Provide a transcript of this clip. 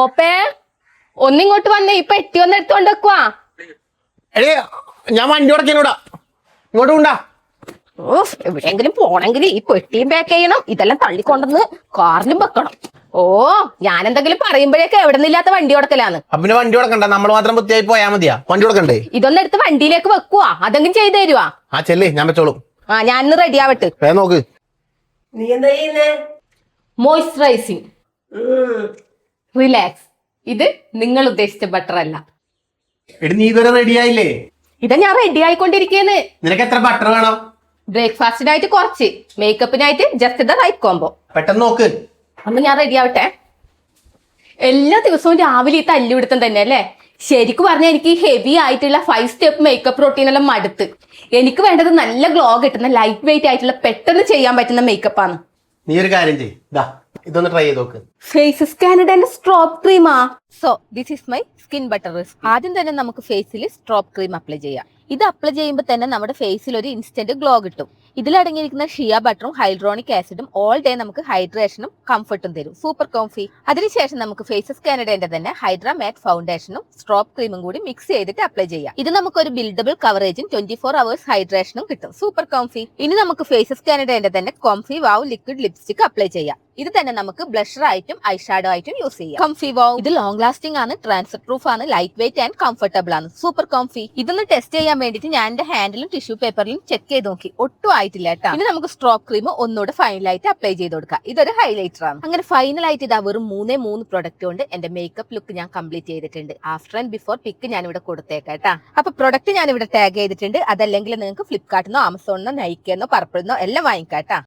ഓപ്പേ ഒന്നിങ്ങോട്ട് വന്നേ, ഇപ്പൊ എട്ടി ഒന്ന് എടുത്തോണ്ട് വെക്കുവാ. എടേ ഞാൻ വണ്ടി ഉടക്കിനൂടാ, ഇങ്ങോട്ട് കൊണ്ടാ. ഓഫ്, എവിടെയെങ്കിലും പോണെങ്കിൽ ഈ പെട്ടിയും പാക്ക് ചെയ്യണം, ഇതെല്ലാം തള്ളിക്കൊണ്ടെന്ന് കാറിലും വെക്കണം. ഓ, ഞാൻ എന്തെങ്കിലും പറയുമ്പോഴേക്ക് എവിടെ നിന്നില്ലാത്ത വണ്ടി കൊടുക്കലാന്ന്. പിന്നെ വണ്ടി കൊടുക്കണ്ട, നമ്മൾ മാത്രം വൃത്തിയായി പോയാ മതിയാ, വണ്ടി കൊടുക്കണ്ടേ? ഇതൊന്നും എടുത്ത് വണ്ടിയിലേക്ക് വെക്കുവാ, അതെങ്കിലും ചെയ്തു തരുവാ. ആ ചെല്ലേ, ഞാൻ വെച്ചോളും. ആ, ഞാൻ ഇന്ന് റെഡി ആവട്ടെ. നോക്ക്. നീ എന്താ ചെയ്യുന്നേ? Moisturising, relax. ഇത് നിങ്ങൾ ഉദ്ദേശിച്ച ബട്ടർ അല്ല. എടി നീ ഇതുവരെ റെഡി ആയില്ലേ? ഇതാ ഞാൻ റെഡി ആയിക്കൊണ്ടിരിക്കേന്ന്. നിനക്ക് എത്ര ബട്ടർ വേണം? ബ്രേക്ക്ഫാസ്റ്റിനായിട്ട് കുറച്ച്, മേക്കപ്പിനായിട്ട് ജസ്റ്റ് ദ റൈറ്റ് കോംബോ. പെട്ടെന്ന് നോക്ക്. അന്ന് ഞാൻ റെഡി ആവട്ടെ. എല്ലാ ദിവസവും രാവിലെ ഈ തല്ലുപിടുത്തം തന്നെ അല്ലേ? ശരിക്കും പറഞ്ഞാൽ എനിക്ക് ഹെവി ആയിട്ടുള്ള 5 സ്റ്റെപ്പ് മേക്കപ്പ് റൊട്ടീൻ എല്ലാം മടുത്ത്. എനിക്ക് വേണ്ടത് നല്ല ഗ്ലോ കിട്ടുന്ന ലൈറ്റ് വെയിറ്റ് ആയിട്ടുള്ള പെട്ടെന്ന് ചെയ്യാൻ പറ്റുന്ന മേക്കപ്പ് ആണ്. നീ ഒരു കാര്യം ചെയ്, ഇതൊന്ന് ട്രൈ ചെയ്ത് നോക്ക്. ഫേസസ് കാനഡന്റെ സ്ട്രോപ്പ് ക്രീമാ. So this is my skin butter risk. ആദ്യം തന്നെ നമുക്ക് ഫേസിൽ സ്ട്രോപ്പ് ക്രീം അപ്ലൈ ചെയ്യാം. ഇത് അപ്ലൈ ചെയ്യുമ്പോൾ തന്നെ നമ്മുടെ ഫേസിൽ ഒരു ഇൻസ്റ്റന്റ് ഗ്ലോ കിട്ടും. ഇതിലടങ്ങിയിരിക്കുന്ന ഷിയ ബട്ടറും ഹൈഡ്രോണിക് ആസിഡും ഓൾ ഡേ നമുക്ക് ഹൈഡ്രേഷനും കംഫർട്ടും തരും. Super Comfy. അതിനുശേഷം നമുക്ക് ഫേസസ് കാനഡന്റെ തന്നെ ഹൈഡ്ര മാറ്റ് ഫൗണ്ടേഷനും സ്ട്രോപ്പ് ക്രീമും കൂടി മിക്സ് ചെയ്തിട്ട് അപ്ലൈ ചെയ്യാം. ഇത് നമുക്ക് ഒരു ബിൽഡബിൾ കവറേജും 24 hours ഹൈഡ്രേഷനും കിട്ടും. Super Comfy. ഇനി നമുക്ക് ഫേസസ് കാനഡന്റെ തന്നെ കോംഫി വാവ് ലിക്വിഡ് ലിപ്സ്റ്റിക് അപ്ലൈ ചെയ്യാം. ഇത് തന്നെ നമുക്ക് ബ്ലഷർ ആയിട്ടും ഐ ഷാഡോ ആയിട്ടും യൂസ് ചെയ്യാം. കംഫി വാവ്. ഇത് ലോങ് ലാസ്റ്റിംഗ് ആണ്, ട്രാൻസ്ഫർ പ്രൂഫ് ആണ്, ലൈറ്റ് വെയിറ്റ് ആൻഡ് കംഫർട്ടബിൾ ആണ്. Super Comfy. ഇതൊന്ന് ടെസ്റ്റ് ചെയ്യാൻ വേണ്ടിയിട്ട് ഞാൻ എന്റെ ഹാൻഡിലും ടിഷ്യൂ പേപ്പറിലും ചെക്ക് ചെയ്ത് നോക്കി, ഒട്ടും ആയിട്ടില്ല കേട്ടോ. ഇനി നമുക്ക് സ്ട്രോപ്പ് ക്രീം ഒന്നുകൂടെ ഫൈനലായിട്ട് അപ്ലൈ ചെയ്ത് കൊടുക്കാം. ഇതൊരു ഹൈലൈറ്റർ ആണ്. അങ്ങനെ ഫൈനലായിട്ട് ഇതാ വെറും 3 പ്രൊഡക്റ്റ് കൊണ്ട് എന്റെ മേക്കപ്പ് ലുക്ക് ഞാൻ കംപ്ലീറ്റ് ചെയ്തിട്ടുണ്ട്. ആഫ്റ്റർ ആൻഡ് ബിഫോർ പിക്ക് ഞാൻ ഇവിടെ കൊടുത്തേക്കാം കേട്ടാ. അപ്പൊ പ്രൊഡക്റ്റ് ഞാൻ ഇവിടെ ടാഗ് ചെയ്തിട്ടുണ്ട്. അതല്ലെങ്കിൽ നിങ്ങൾക്ക് ഫ്ലിപ്കാർട്ടിന്നോ ആമസോണിന്നോ നൈക്കെന്നോ പർപ്പിളിന്നോ എല്ലാം വാങ്ങിക്കാട്ടാ.